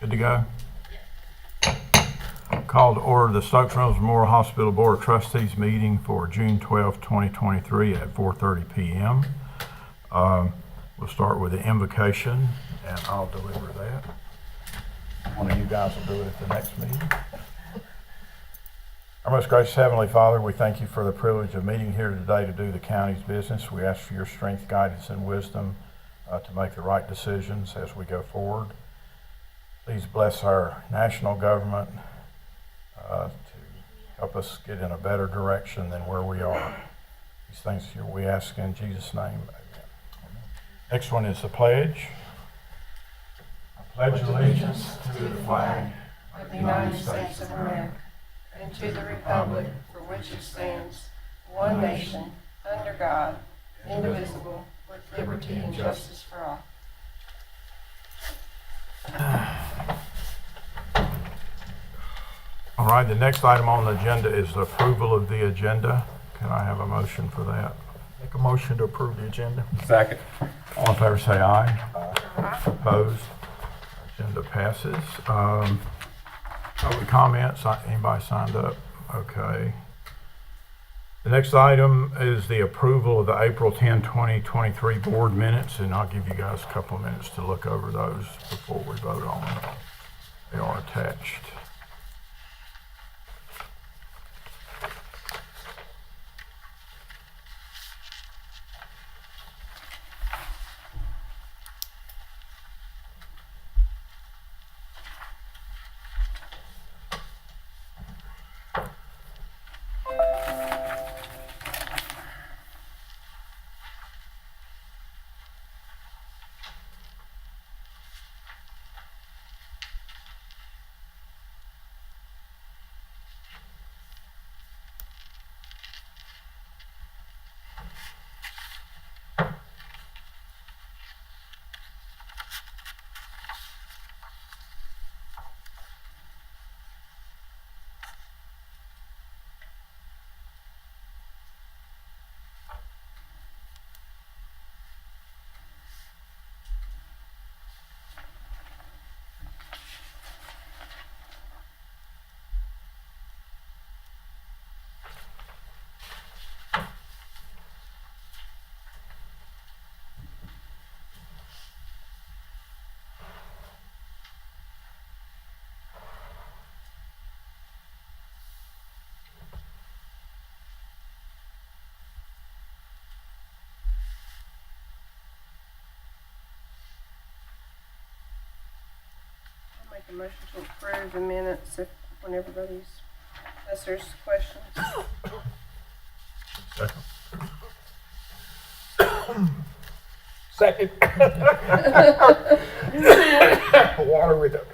Good to go? Call to order the Stokes Reynolds Memorial Hospital Board of Trustees meeting for June 12, 2023 at 4:30 p.m. We'll start with the invocation, and I'll deliver that. One of you guys will do it at the next meeting. Our most gracious Heavenly Father, we thank you for the privilege of meeting here today to do the county's business. We ask for your strength, guidance, and wisdom to make the right decisions as we go forward. Please bless our national government to help us get in a better direction than where we are. These things here we ask in Jesus' name. Amen. Next one is the pledge. I pledge allegiance to the flag of the United States of America and to the republic for which it stands, one nation, under God, indivisible, with liberty and justice for all. All right, the next item on the agenda is the approval of the agenda. Can I have a motion for that? Make a motion to approve the agenda. Second. All in favor say aye. Opposed? Agenda passes. Public comments, anybody signed up? Okay. The next item is the approval of the April 10, 2023 board minutes, and I'll give you guys a couple of minutes to look over those before we vote on them. They are attached. I'll make a motion to approve the minutes when everybody's, unless there's questions. Second. Second. Water with it.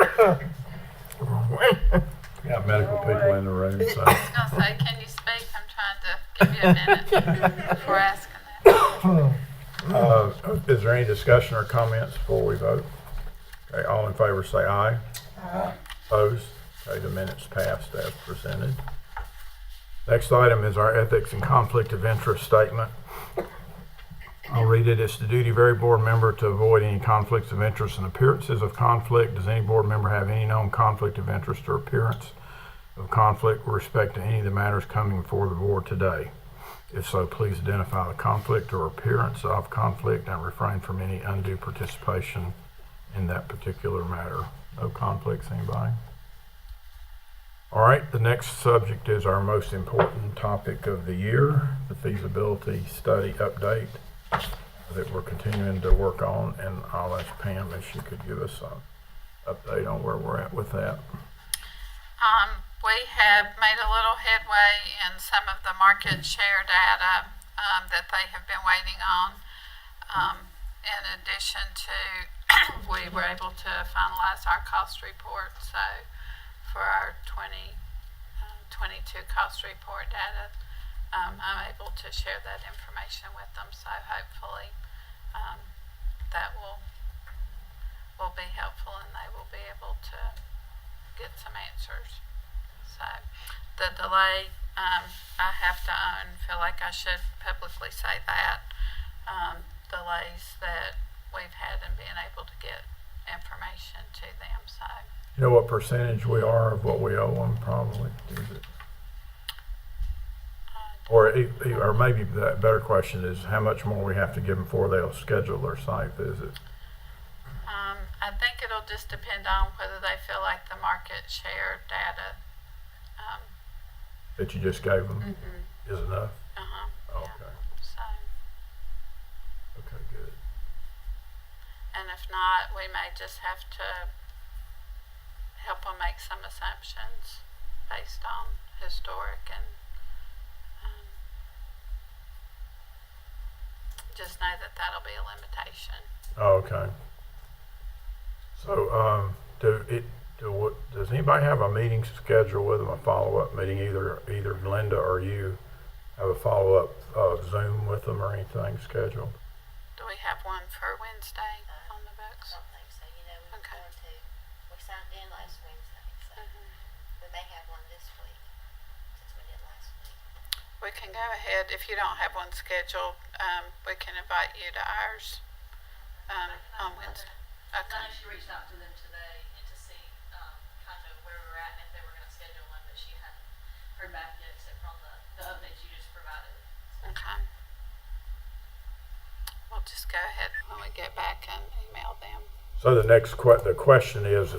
We got medical people in the room, so. I was gonna say, can you speak? I'm trying to give you a minute before asking that. Is there any discussion or comments before we vote? Okay, all in favor say aye. Aye. Opposed? Okay, the minutes passed as presented. Next item is our ethics and conflict of interest statement. I'll read it. It's the duty of every board member to avoid any conflicts of interest and appearances of conflict. Does any board member have any known conflict of interest or appearance of conflict with respect to any of the matters coming before the board today? If so, please identify the conflict or appearance of conflict and refrain from any undue participation in that particular matter. No conflicts, anybody? All right, the next subject is our most important topic of the year, the feasibility study update that we're continuing to work on, and I'll ask Pam if she could give us an update on where we're at with that. We have made a little headway in some of the market share data that they have been waiting on. In addition to, we were able to finalize our cost report. So for our 2022 cost report data, I'm able to share that information with them. So hopefully that will be helpful, and they will be able to get some answers. So the delay, I have to feel like I should publicly say that delays that we've had in being able to get information to them, so. You know what percentage we are of what we owe them, probably, is it? Or maybe the better question is how much more we have to give them before they'll schedule their site visit. I think it'll just depend on whether they feel like the market share data, That you just gave them is enough? yeah, Okay, so. okay, good. And if not, we may just have to help them make some assumptions based on historic and just know that that'll be a limitation. Oh, okay. So, does anybody have a meeting scheduled with them, a follow-up meeting, either Linda or you have a follow-up Zoom with them or anything scheduled? Do we have one for Wednesday on the I books? don't think so. You know, we were Okay. going to, we signed in last Wednesday, so we may have one this week, since we did last week. We can go ahead, if you don't have one scheduled, we can invite you to ours on Wednesday. I Okay. know she reached out to them today and to see kind of where we're at and if they were going to schedule one, but she hadn't heard back yet except from the updates you just provided. Okay. We'll just go ahead when we get back and email them. So the next the question is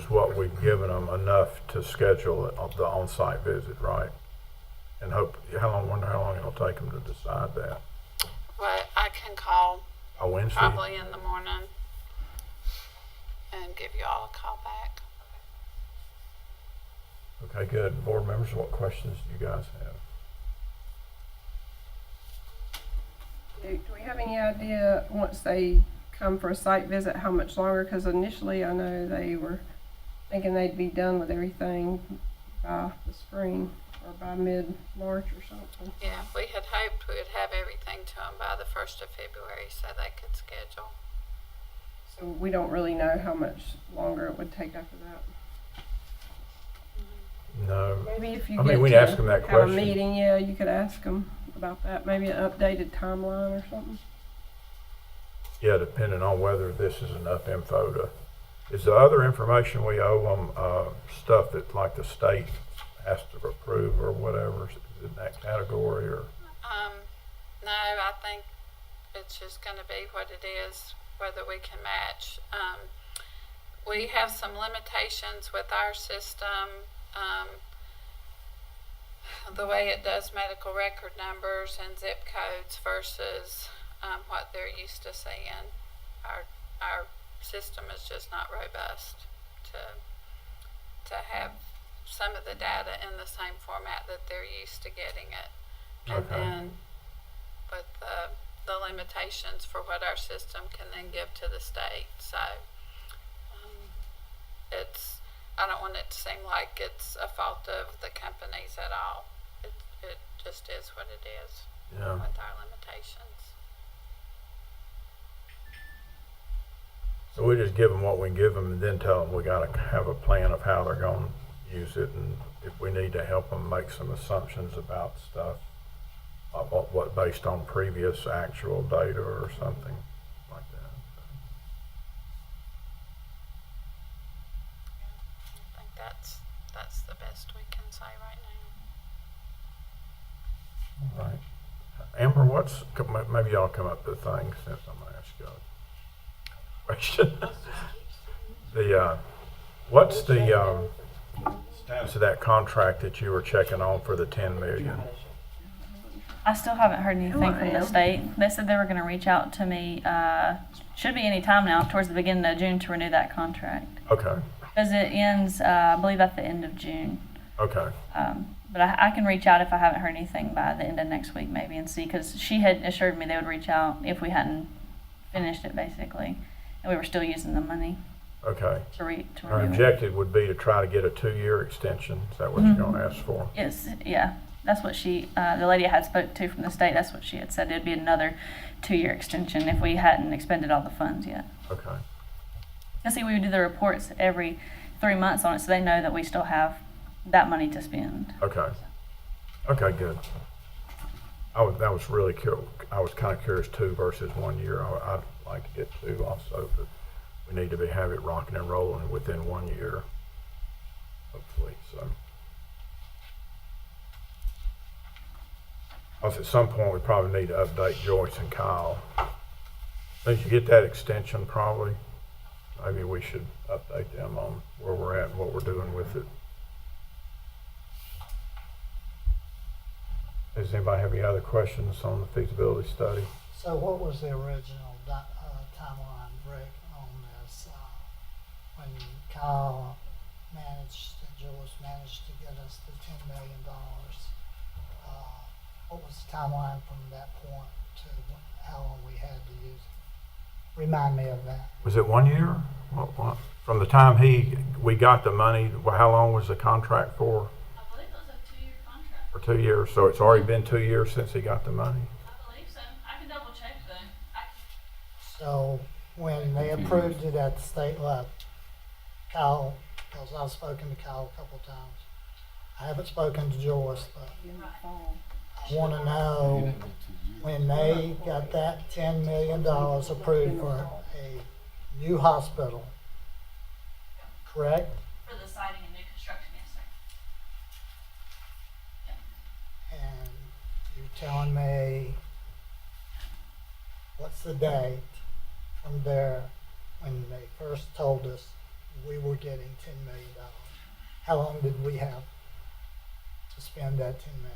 what we've given them enough to schedule the on-site visit, right? And wonder how long it'll take them to decide that. Well, I can call On Wednesday? probably in the morning and give you all a call back. Okay, good. Board members, what questions do you guys have? Do we have any idea, once they come for a site visit, how much longer? Because initially I know they were thinking they'd be done with everything by the spring or by mid-March or something. Yeah, we had hoped we would have everything to them by the 1st of February so they could schedule. So we don't really know how much longer it would take after that. No. Maybe if you I mean, get we'd to ask them that have question. a meeting, yeah, you could ask them about that. Maybe an updated timeline or something. Yeah, depending on whether this is enough info to, is the other information we owe them stuff that like the state has to approve or whatever, is it in that category or? No, I think it's just going to be what it is, whether we can match. We have some limitations with our system, the way it does medical record numbers and zip codes versus what they're used to seeing. Our system is just not robust to have some of the data in the same format that they're used to getting it. And Okay. then with the limitations for what our system can then give to the state. So I don't want it to seem like it's a fault of the companies at all. It just is what it is Yeah. with our limitations. So we just give them what we give them and then tell them we got to have a plan of how they're going to use it, and if we need to help them make some assumptions about stuff, like what based on previous actual data or something like that. I think that's the best we can say right now. All right. Amber, maybe y'all come up with a thing since I'm going to ask you a question. What's the status of that contract that you were checking on for the 10 million? I still haven't heard anything Hello, from the Em. state. They said they were going to reach out to me, should be any time now, towards the beginning of June to renew that contract. Okay, Because it ends, I believe, at the end of June. okay, But I can reach out if I haven't heard anything by the end of next week maybe and see, because she had assured me they would reach out if we hadn't finished it basically. And we were still using the money okay. to Our renew it. objective would be to try to get a 2-year extension. Is that what you're going to ask for? Yes, yeah. That's what the lady I had spoke to from the state, that's what she had said. It'd be another 2-year extension if we hadn't expended all the funds yet. Okay, I see we would do the reports every 3 months on it, so they know that we still have that money to spend. okay. Okay, good. That was really curious. I was kind of curious 2 versus 1 year. I'd like to get 2 also, but we need to have it rocking and rolling within 1 year, hopefully, so. Because at some point, we probably need to update Joyce and Kyle. As soon as you get that extension, probably, maybe we should update them on where we're at and what we're doing with it. Does anybody have any other questions on the feasibility study? So what was the original timeline, Rick, on this? When Kyle managed, and Jules managed to get us the $10 million, what was the timeline from that point to how long we had to use it? Remind me of that. Was it 1 year? What? From the time we got the money, how long was the contract for? I believe it was a 2-year contract. For 2 years, so it's already been 2 years since he got the money? I believe so. I can double check though. So when they approved it at the state level, Kyle, because I've spoken to Kyle a couple of times, I haven't spoken to Joyce, but I want to know when they got that $10 million approved for a new hospital, correct? For the siding and new construction, yes, sir. And you're telling me, what's the date from there when they first told us we were getting $10 million? How long did we have to spend that $10 million?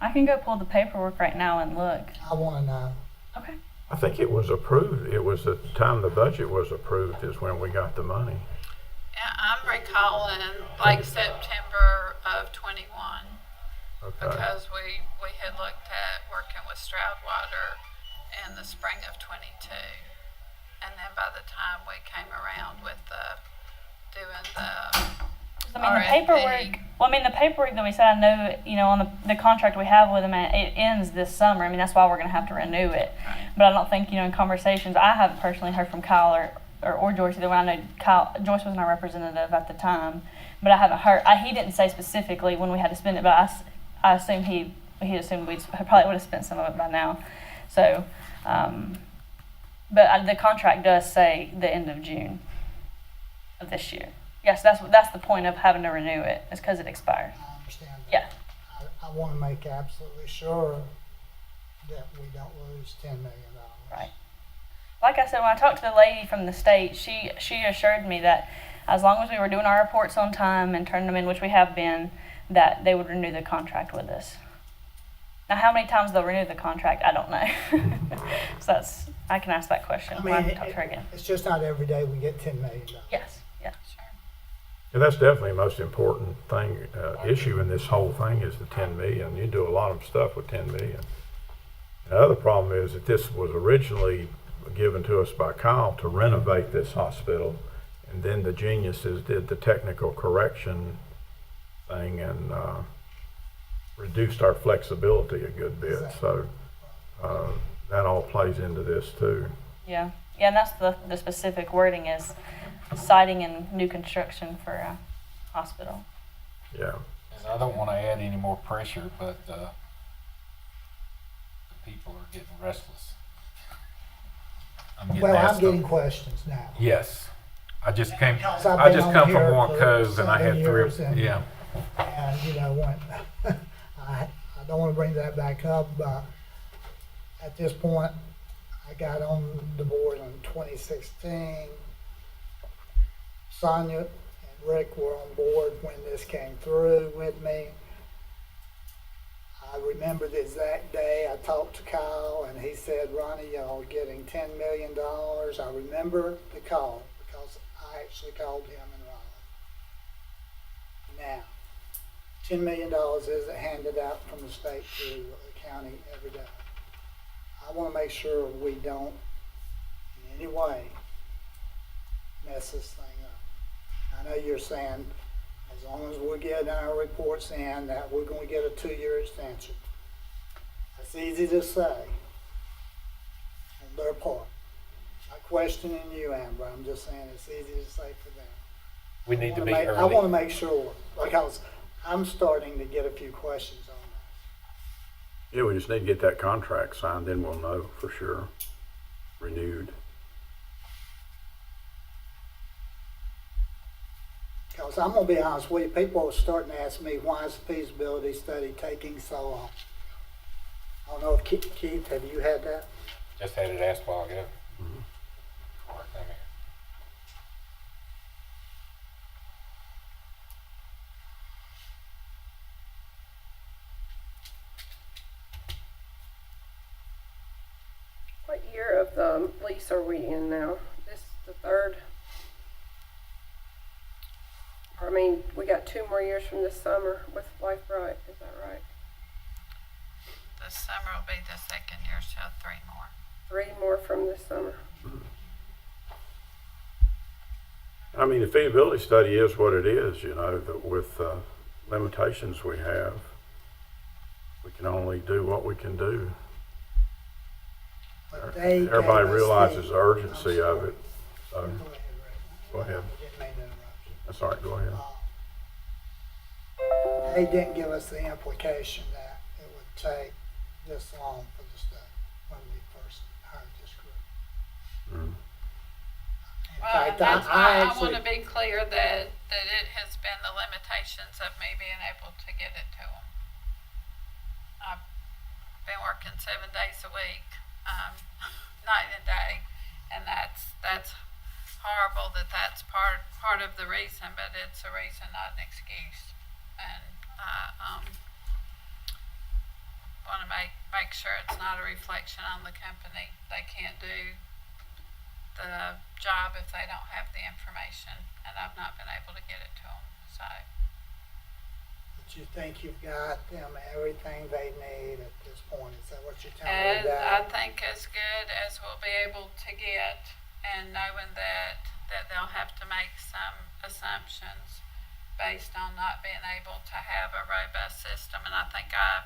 I can go pull the paperwork right now and look. I want to know. Okay. I think it was approved. It was the time the budget was approved is when we got the money. Yeah, I'm recalling like September of 21 Okay. because we had looked at working with Stroudwater in the spring of 22. And then by the time we came around with doing the I mean, the paperwork. Well, I mean, the paperwork that we said, I know, on the contract we have with them, it ends this summer. I mean, that's why we're going to have to renew it. Right. But I don't think, in conversations, I haven't personally heard from Kyle or Joyce either. When I know Joyce wasn't our representative at the time, but I haven't heard. He didn't say specifically when we had to spend it, but I assume he assumed we probably would have spent some of it by now. So, but the contract does say the end of June of this year. Yes, that's the point of having to renew it, is because it expires. I understand that. Yeah. I want to make absolutely sure that we don't lose $10 million. Right. Like I said, when I talked to the lady from the state, she assured me that as long as we were doing our reports on time and turning them in, which we have been, that they would renew the contract with us. Now, how many times they'll renew the contract, I don't know. So I can ask that question when I talk to her again. It's just not every day we get $10 million. Yes. Yeah. Sure. And that's definitely the most important thing, issue in this whole thing is the 10 million. You do a lot of stuff with 10 million. The other problem is that this was originally given to us by Kyle to renovate this hospital, and then the geniuses did the technical correction thing and reduced our flexibility a good bit. So that all plays into this too. Yeah. Yeah, and that's the specific wording is siding and new construction for a hospital. Yeah. And I don't want to add any more pressure, but the people are getting restless. I'm getting questions now. Yes. I just came. Because I've I been just on come here from Warren for Cove, and I 7 had years three. and- Yeah. And when I don't want to bring that back up, but at this point, I got on the board in 2016. Sonia and Rick were on board when this came through with me. I remember the exact day I talked to Kyle and he said, Ronnie, y'all are getting $10 million. I remember the call because I actually called him in Raleigh. Now, $10 million isn't handed out from the state to the county every day. I want to make sure we don't in any way mess this thing up. I know you're saying as long as we get our reports in that we're going to get a 2-year extension. That's easy to say on their part. Not questioning you, Amber. I'm just saying it's easy to say for them. We need to be I early. want to make sure because I'm starting to get a few questions on that. Yeah, we just need to get that contract signed, then we'll know for sure. Renewed. Because I'm gonna be honest with you, people are starting to ask me, why is the feasibility study taking so long? I don't know if Keith, have you had that? Just had it asked a while ago. Come here. What year of the lease are we in now? This the third? Or, I mean, we got 2 more years from this summer with Life Bright, is that right? This summer will be the second year, so 3 more. 3 more from this summer. I mean, the feasibility study is what it is, you know, that with limitations we have, we can only do what we can do. But they gave Everybody us realizes the I'm urgency of sorry. it, so, Go ahead, Ray. Go ahead. I didn't mean to interrupt you. that's all right, go ahead. They didn't give us the implication that it would take this long for the study when we first hired this group. Mhm. In Well, fact, that's why I actually- want to be clear that it has been the limitations of me being able to get it to them. I've been working 7 days a week, night and day, and that's horrible that that's part of the reason, but it's a reason, not an excuse. And I want to make sure it's not a reflection on the company. They can't do the job if they don't have the information, and I've not been able to get it to them. So But you think you've got them everything they need at this point? Is that what you're telling as me? I That think as good as we'll be able to get, and knowing that they'll have to make some assumptions based on not being able to have a robust system. And I think I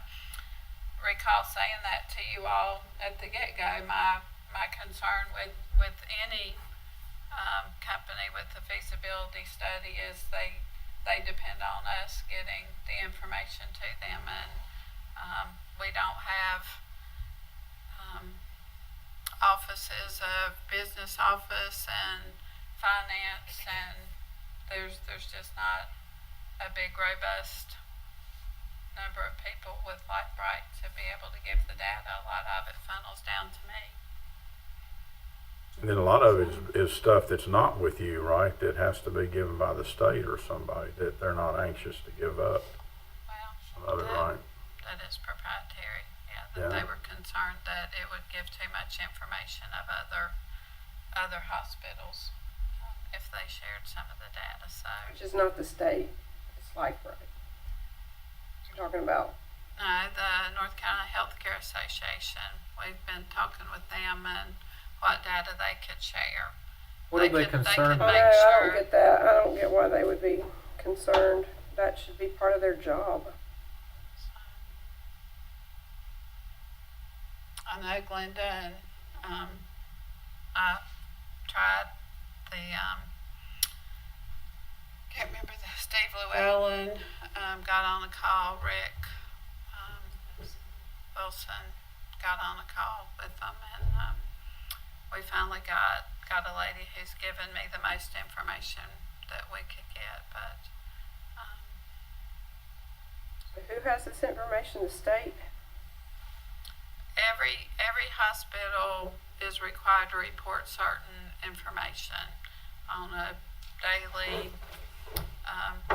recall saying that to you all at the get-go. My concern with any company with the feasibility study is they depend on us getting the information to them, and we don't have offices of business office and finance, and there's just not a big robust number of people with LifeBright to be able to give the data. A lot of it funnels down to me. And then a lot of it is stuff that's not with you, right, that has to be given by the state or somebody that they're not anxious to give up. Well, Some of it, right? that is proprietary. Yeah, that Yeah. they were concerned that it would give too much information of other hospitals if they shared some of the data. So Which is not the state, it's Life Bright. You're talking about. no, the North Carolina Healthcare Association. We've been talking with them and what data they could share. What are they concerned I Make know, I sure. don't get that. I don't get why they would be concerned. That should be part of their job. I know Glenda and I tried the can't remember Steve Llewellyn got on a call. Rick Wilson got on a call with them, and we finally got a lady who's given me the most information that we could get. But So who has this information? The state? every hospital is required to report certain information on a daily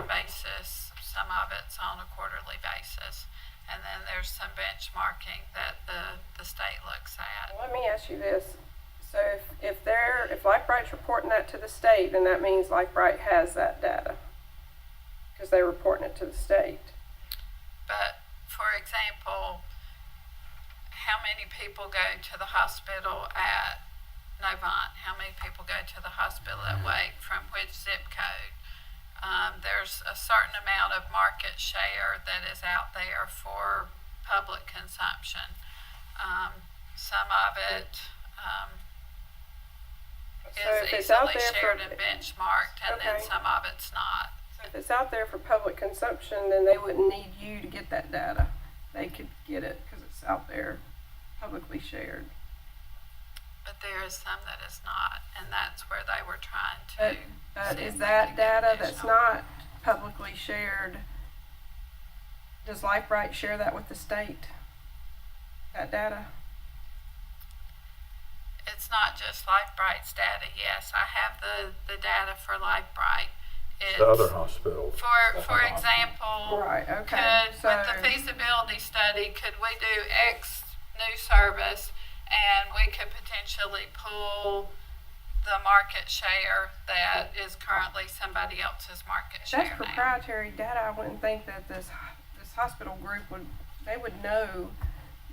basis. Some of it's on a quarterly basis, and then there's some benchmarking that the state looks at. Let me ask you this. So if Life Bright's reporting that to the state, then that means Life Bright has that data. Because they're reporting it to the state. But for example, how many people go to the hospital at Novant? How many people go to the hospital at Wake? From which zip code? There's a certain amount of market share that is out there for public consumption. Some of it So is if it's out easily there shared for- and benchmarked, and then Okay. some of it's not. So if it's out there for public consumption, then they wouldn't need you to get that data. They could get it because it's out there publicly shared. But there is some that is not, and that's where they were trying But, to. but see is if they that could get data that's additional. not publicly shared, does LifeBright share that with the state? That data? It's not just LifeBright's data, yes, I have the data for LifeBright. It's The other hospitals. For example, Right, okay. could, So, with the feasibility study, could we do X new service and we could potentially pull the market share that is currently somebody else's market share that's now? proprietary data. I wouldn't think that this hospital group they would know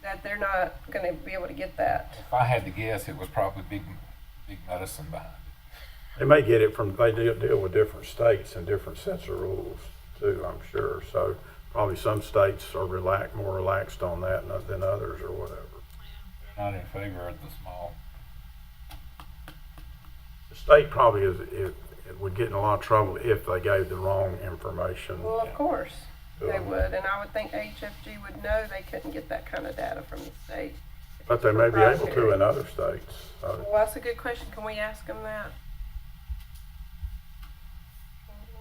that they're not gonna be able to get that. If I had to guess, it was probably big medicine behind it. They may get it from, they deal with different states and different sets of rules too, I'm sure. So probably some states are more relaxed on that than others or whatever. They're not in favor of the small. The state probably it would get in a lot of trouble if they gave the wrong information. Well, of course, they Yeah. would, and I would think HFG would know they couldn't get that kind of data from the state. But they may be able to in other states. So, Well, that's a good question. Can we ask them that?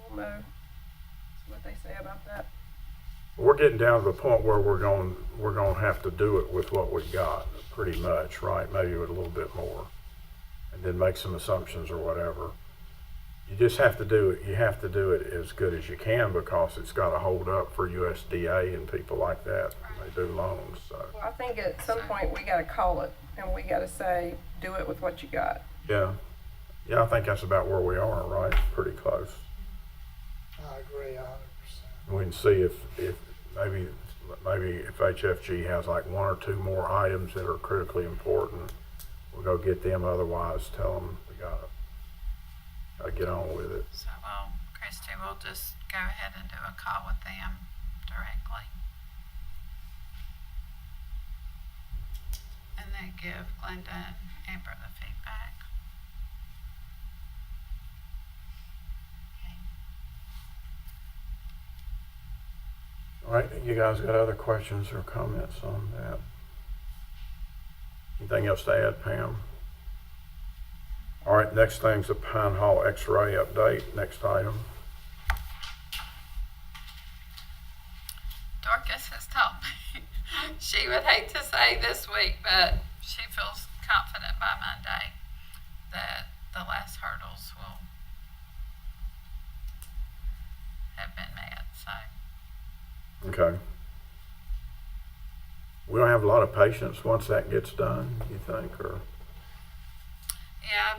We'll know what they say about that. we're getting down to the point where we're going to have to do it with what we got, pretty much, right? Maybe with a little bit more, and then make some assumptions or whatever. You just have to do it. You have to do it as good as you can because it's got to hold up for USDA and people like that when they do loans. So Well, I think at some point we gotta call it, and we gotta say, do it with what you got. yeah, I think that's about where we are, right? Pretty close. I agree 100%. We can see if maybe if HFG has like one or two more items that are critically important, we'll go get them. Otherwise, tell them we gotta get on with it. So Christy will just go ahead and do a call with them directly. And then give Glenda and Amber the feedback. All right, you guys got other questions or comments on that? Anything else to add, Pam? All right, next thing's the Pine Hall X-ray update. Next item. Dorcas has told me she would hate to say this week, but she feels confident by Monday that the last hurdles will have been met, so. Okay. We don't have a lot of patients once that gets done, you think, or? Yeah,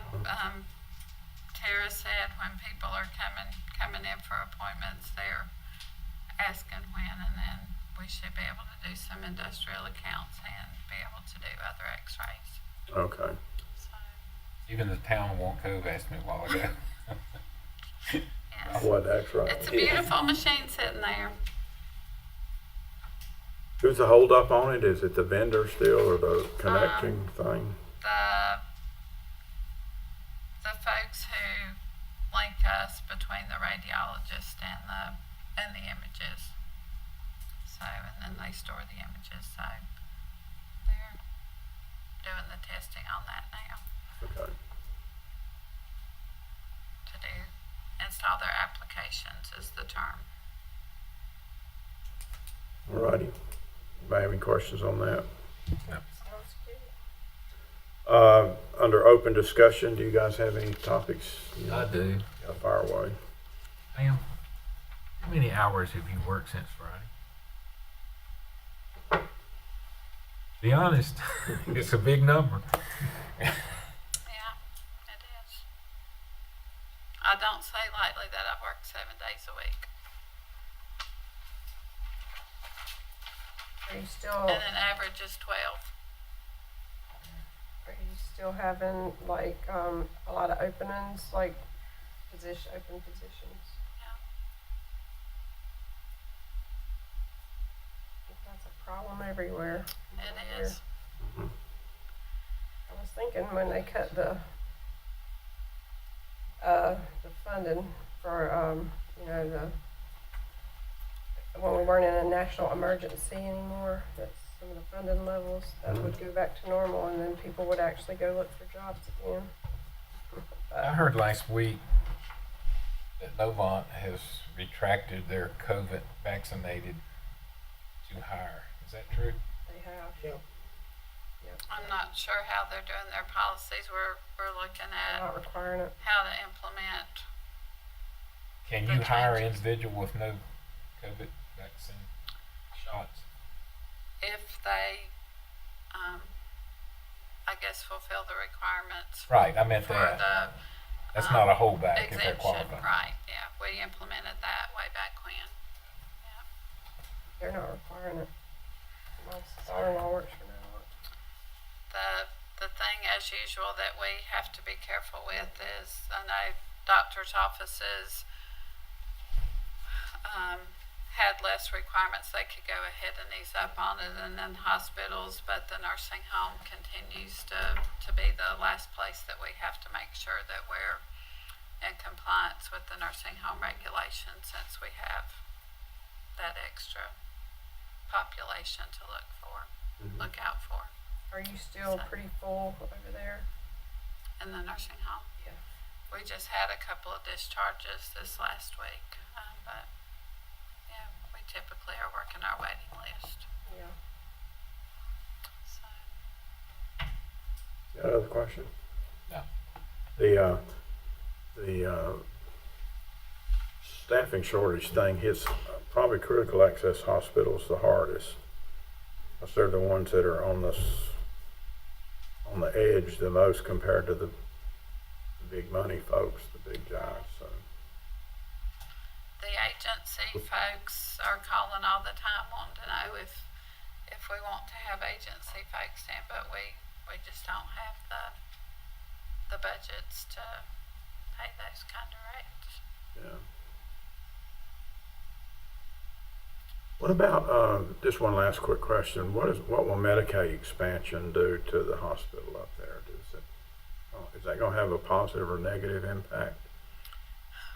Tara said when people are coming in for appointments, they're asking when, and then we should be able to do some industrial accounts and be able to do other x-rays. Okay. So, Even the town of Won't Cove asked me a while ago. yes. What X-ray? It's a beautiful machine sitting there. Who's the hold up on it? Is it the vendor still or the connecting thing? The folks who link us between the radiologist and the images. So, and then they store the images. So they're doing the testing on that now Okay. to install their applications is the term. All righty. Anybody have any questions on that? Sounds good. Under open discussion, do you guys have any topics? I do. Yeah, fire away. Ma'am, how many hours have you worked since Friday? Be honest, it's a big number. Yeah, it is. I don't say lightly that I've worked 7 days a week. Are you still, And an average is 12. are you still having like, a lot of openings, like open positions? Yeah. I think that's a problem everywhere. It is. I was thinking when they cut the funding for, when we weren't in a national emergency anymore, that some of the funding levels, that would go back to normal, and then people would actually go look for jobs again. I heard last week that Novant has retracted their COVID vaccinated to hire. Is that true? They have. Yep. I'm not sure how they're doing their policies. We're looking They're not at requiring it. how to implement. Can The you hire an changes. individual with no COVID vaccine shots? If they, I guess, fulfill the requirements Right, I meant for that. the That's not a holdback if they're exemption, qualified. right? Yeah, we implemented that way back when. Yeah. They're not requiring it. My daughter-in-law works for now. The thing, as usual, that we have to be careful with is, I know doctors' offices had less requirements. They could go ahead and ease up on it, and then hospitals, but the nursing home continues to be the last place that we have to make sure that we're in compliance with the nursing home regulations, since we have that extra population to look out for Are you still pretty full over there? in the nursing home. Yeah. We just had a couple of discharges this last week, but yeah, we typically are working our waiting list. Yeah. So, Got another question? No. The staffing shortage thing hits probably critical access hospitals the hardest. Because they're the ones that are on the edge the most compared to the big money folks, the big giants. So. the agency folks are calling all the time wanting to know if we want to have agency folks in, but we just don't have the budgets to pay those kind of rates. Yeah. What about, just one last quick question. What will Medicaid expansion do to the hospital up there? Is that gonna have a positive or negative impact?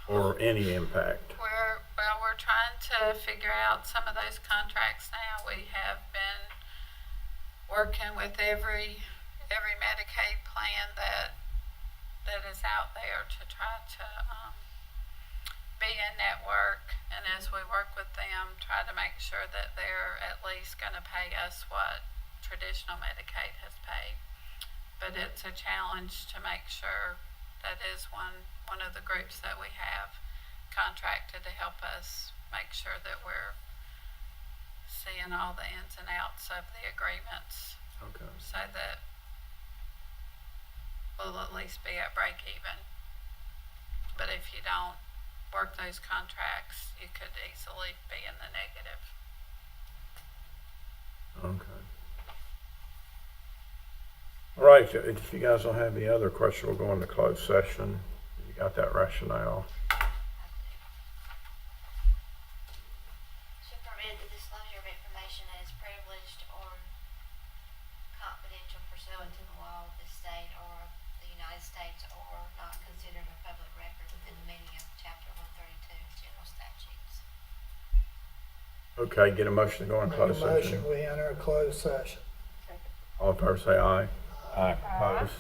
Or any impact? We're trying to figure out some of those contracts now. We have been working with every Medicaid plan that is out there to try to be in network, and as we work with them, try to make sure that they're at least going to pay us what traditional Medicaid has paid. But it's a challenge to make sure. That is one of the groups that we have contracted to help us make sure that we're seeing all the ins and outs of the agreements, Okay. so that we'll at least be at break even. But if you don't work those contracts, you could easily be in the negative. Okay. All right, if you guys don't have any other questions, we'll go into closed session. You got that rationale? Should permit the disclosure of information as privileged or confidential pursuant to the law of the state or of the United States, or not considered a public record within the meaning of Chapter 132 of General Statutes. Okay, get a motion to go into Make a closed motion, session. we enter a closed session. All in favor say aye. Aye. Opposed?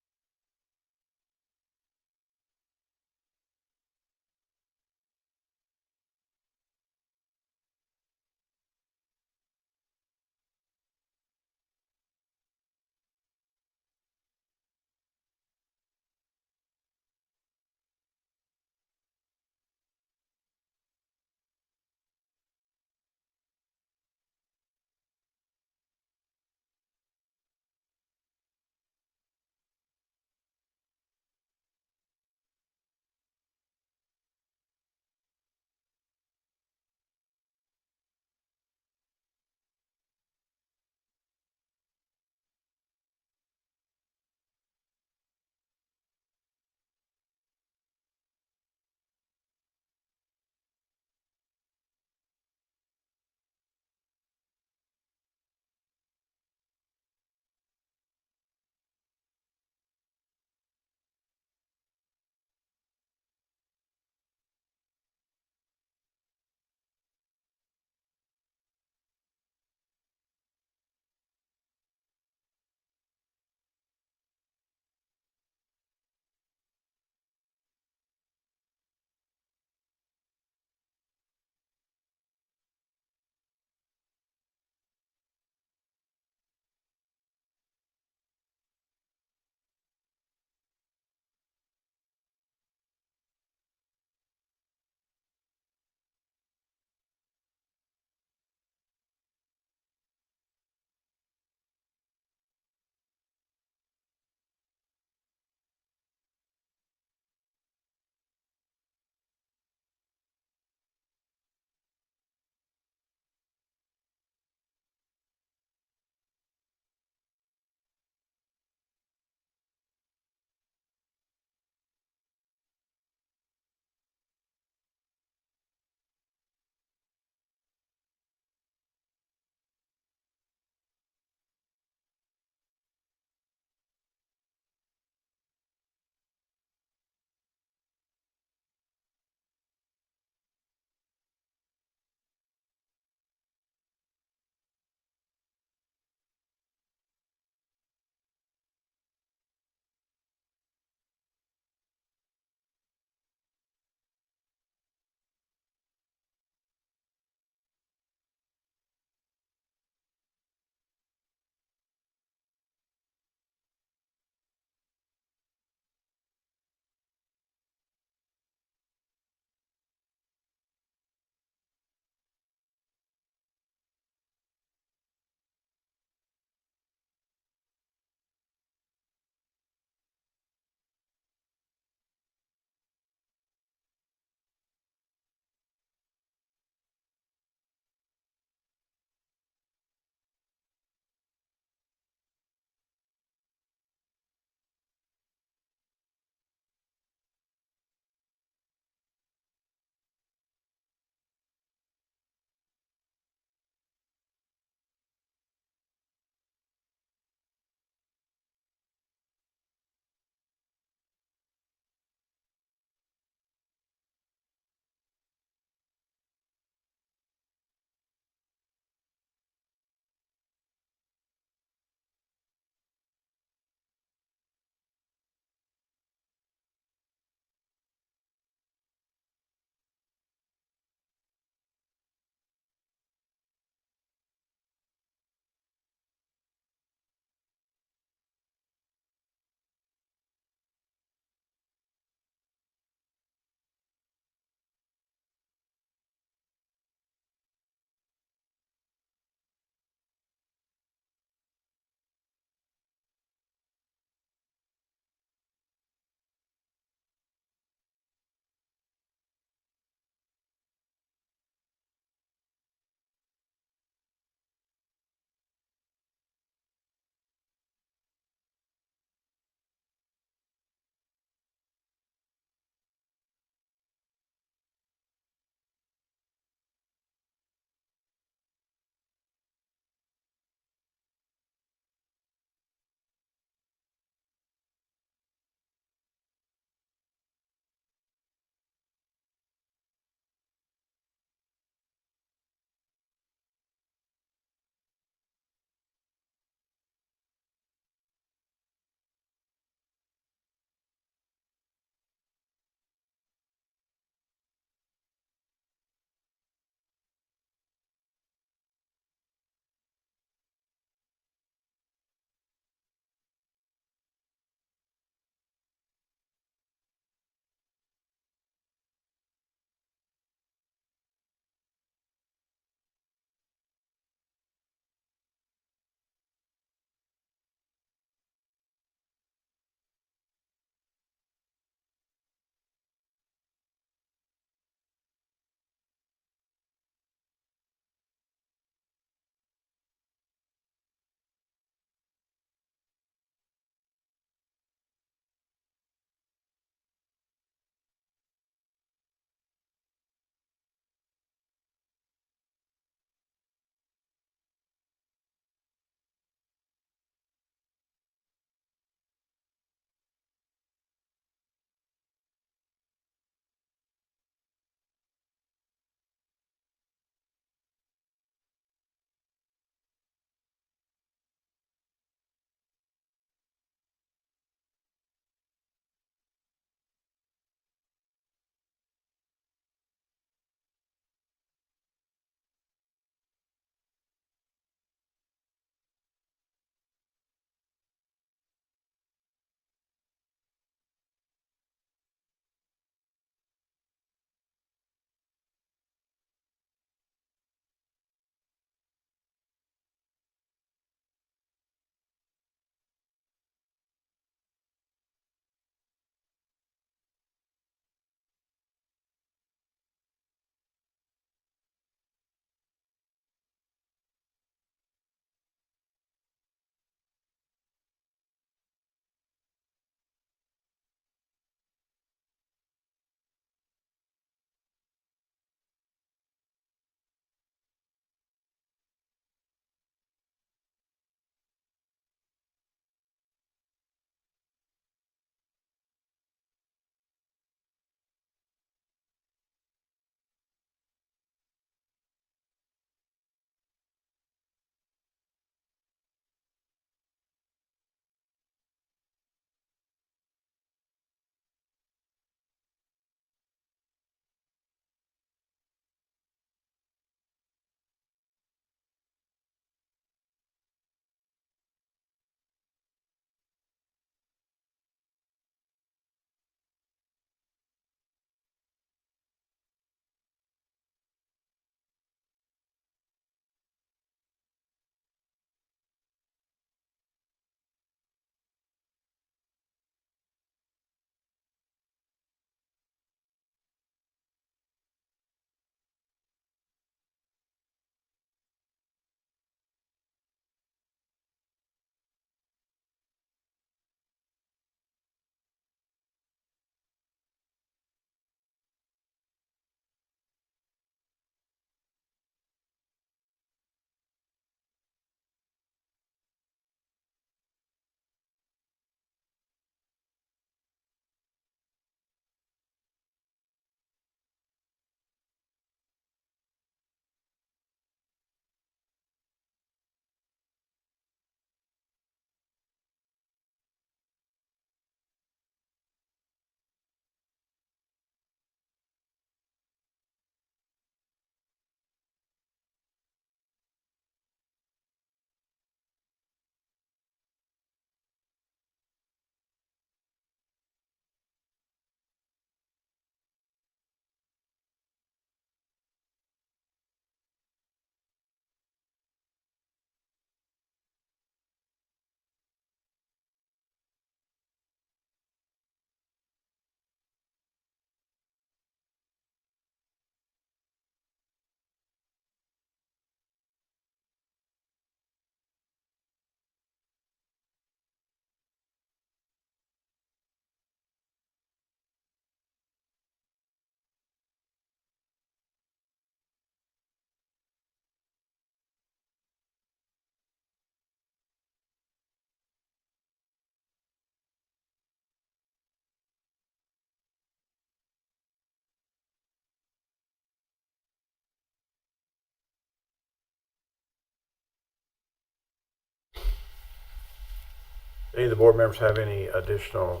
Any of the board members have any additional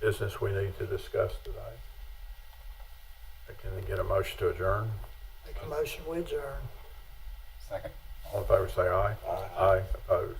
business we need to discuss today? Can I get a motion to adjourn? Make a motion, we adjourn. Second. All in favor say aye. Aye. Opposed?